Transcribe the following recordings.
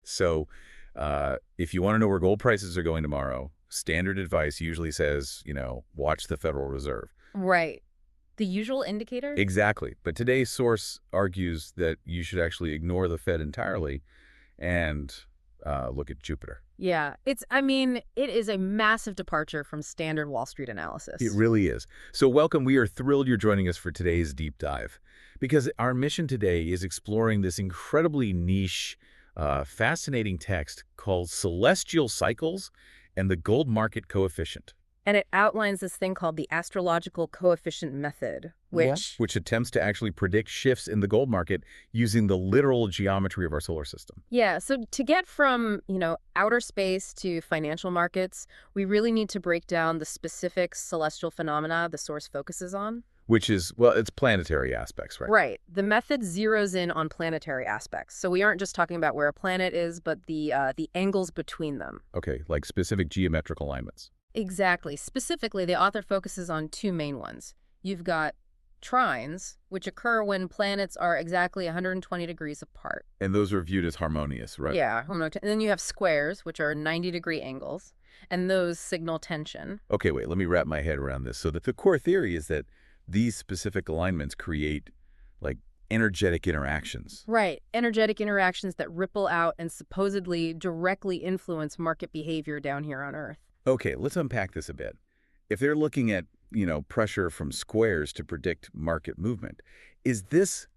So if you want to know where gold prices are going tomorrow, standard advice usually says, watch the Federal Reserve. Right. The usual indicator? Exactly. But today's source argues that you should actually ignore the Fed entirely and look at Jupiter. Yeah. It is a massive departure from standard Wall Street analysis. It really is. So welcome. We are thrilled you're joining us for today's deep dive, because our mission today is exploring this incredibly niche, fascinating text called Celestial Cycles and the Gold Market Coefficient. And it outlines this thing called the Astrological Coefficient Method, which attempts to actually predict shifts in the gold market using the literal geometry of our solar system. Yeah, so to get from, outer space to financial markets, we really need to break down the specific celestial phenomena the source focuses on. Which is, well, it's planetary aspects, right? Right. The method zeroes in on planetary aspects. So we aren't just talking about where a planet is, but the angles between them. Okay, like specific geometric alignments. Exactly. Specifically, the author focuses on two main ones. You've got trines, which occur when planets are exactly 120 degrees apart. And those are viewed as harmonious, right? Yeah. And then you have squares, which are 90-degree angles, and those signal tension. Okay, wait, let me wrap my head around this. So that the core theory is that these specific alignments create, like, energetic interactions. Right. Energetic interactions that ripple out and supposedly directly influence market behavior down here on Earth. Okay, let's unpack this a bit. If they're looking at, pressure from squares to predict market movement, is this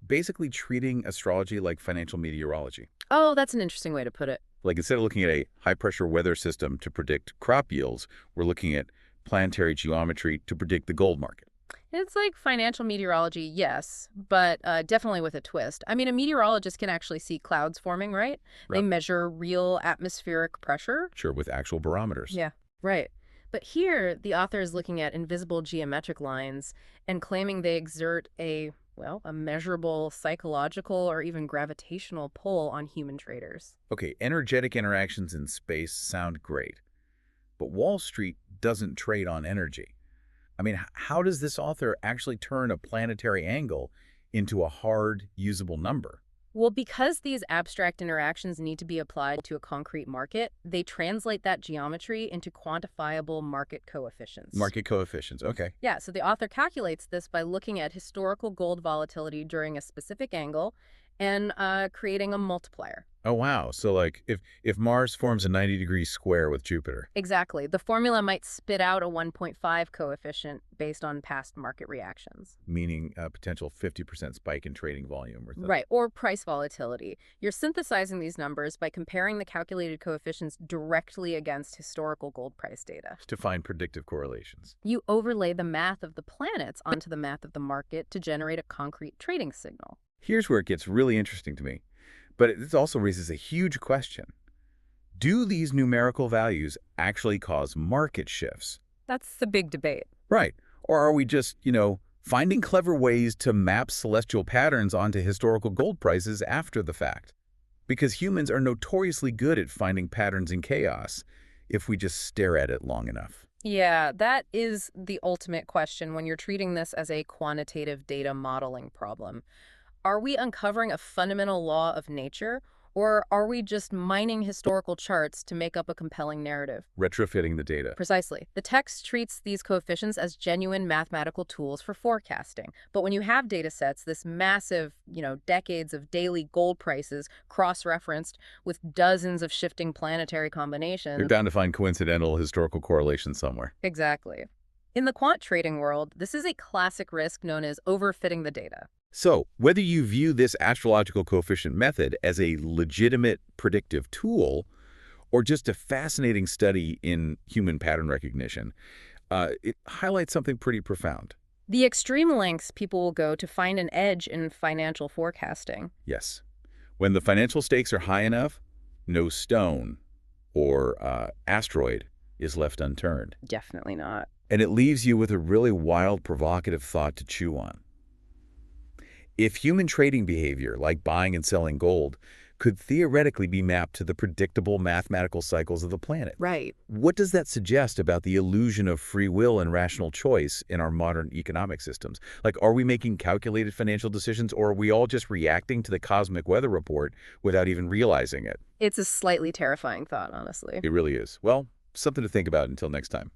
basically treating astrology like financial meteorology? Oh, that's an interesting way to put it. Like, instead of looking at a high-pressure weather system to predict crop yields, we're looking at planetary geometry to predict the gold market. It's like financial meteorology, yes, but definitely with a twist. A meteorologist can actually see clouds forming, right? Right. They measure real atmospheric pressure. Sure, with actual barometers. Yeah, right. But here, the author is looking at invisible geometric lines and claiming they exert a measurable psychological or even gravitational pull on human traders. Okay, energetic interactions in space sound great, but Wall Street doesn't trade on energy. How does this author actually turn a planetary angle into a hard, usable number? Well, because these abstract interactions need to be applied to a concrete market, they translate that geometry into quantifiable market coefficients. Market coefficients, okay. Yeah, so the author calculates this by looking at historical gold volatility during a specific angle and creating a multiplier. Oh, wow. So, like, if Mars forms a 90-degree square with Jupiter. Exactly. The formula might spit out a 1.5 coefficient based on past market reactions. Meaning a potential 50% spike in trading volume. Right, or price volatility. You're synthesizing these numbers by comparing the calculated coefficients directly against historical gold price data. To find predictive correlations. You overlay the math of the planets onto the math of the market to generate a concrete trading signal. Here's where it gets really interesting to me. But this also raises a huge question. Do these numerical values actually cause market shifts? That's the big debate. Right. Or are we just, finding clever ways to map celestial patterns onto historical gold prices after the fact? Because humans are notoriously good at finding patterns in chaos if we just stare at it long enough. Yeah, that is the ultimate question when you're treating this as a quantitative data modeling problem. Are we uncovering a fundamental law of nature, or are we just mining historical charts to make up a compelling narrative? Retrofitting the data. Precisely. The text treats these coefficients as genuine mathematical tools for forecasting. But when you have data sets, this massive, decades of daily gold prices cross-referenced with dozens of shifting planetary combinations. You're bound to find coincidental historical correlations somewhere. Exactly. In the quant trading world, this is a classic risk known as overfitting the data. So, whether you view this astrological coefficient method as a legitimate predictive tool or just a fascinating study in human pattern recognition, it highlights something pretty profound. The extreme lengths people will go to find an edge in financial forecasting. Yes. When the financial stakes are high enough, no stone or asteroid is left unturned. Definitely not. And it leaves you with a really wild, provocative thought to chew on. If human trading behavior, like buying and selling gold, could theoretically be mapped to the predictable mathematical cycles of the planet. Right. What does that suggest about the illusion of free will and rational choice in our modern economic systems? Like, are we making calculated financial decisions, or are we all just reacting to the cosmic weather report without even realizing it? It's a slightly terrifying thought, honestly. It really is. Well, something to think about until next time.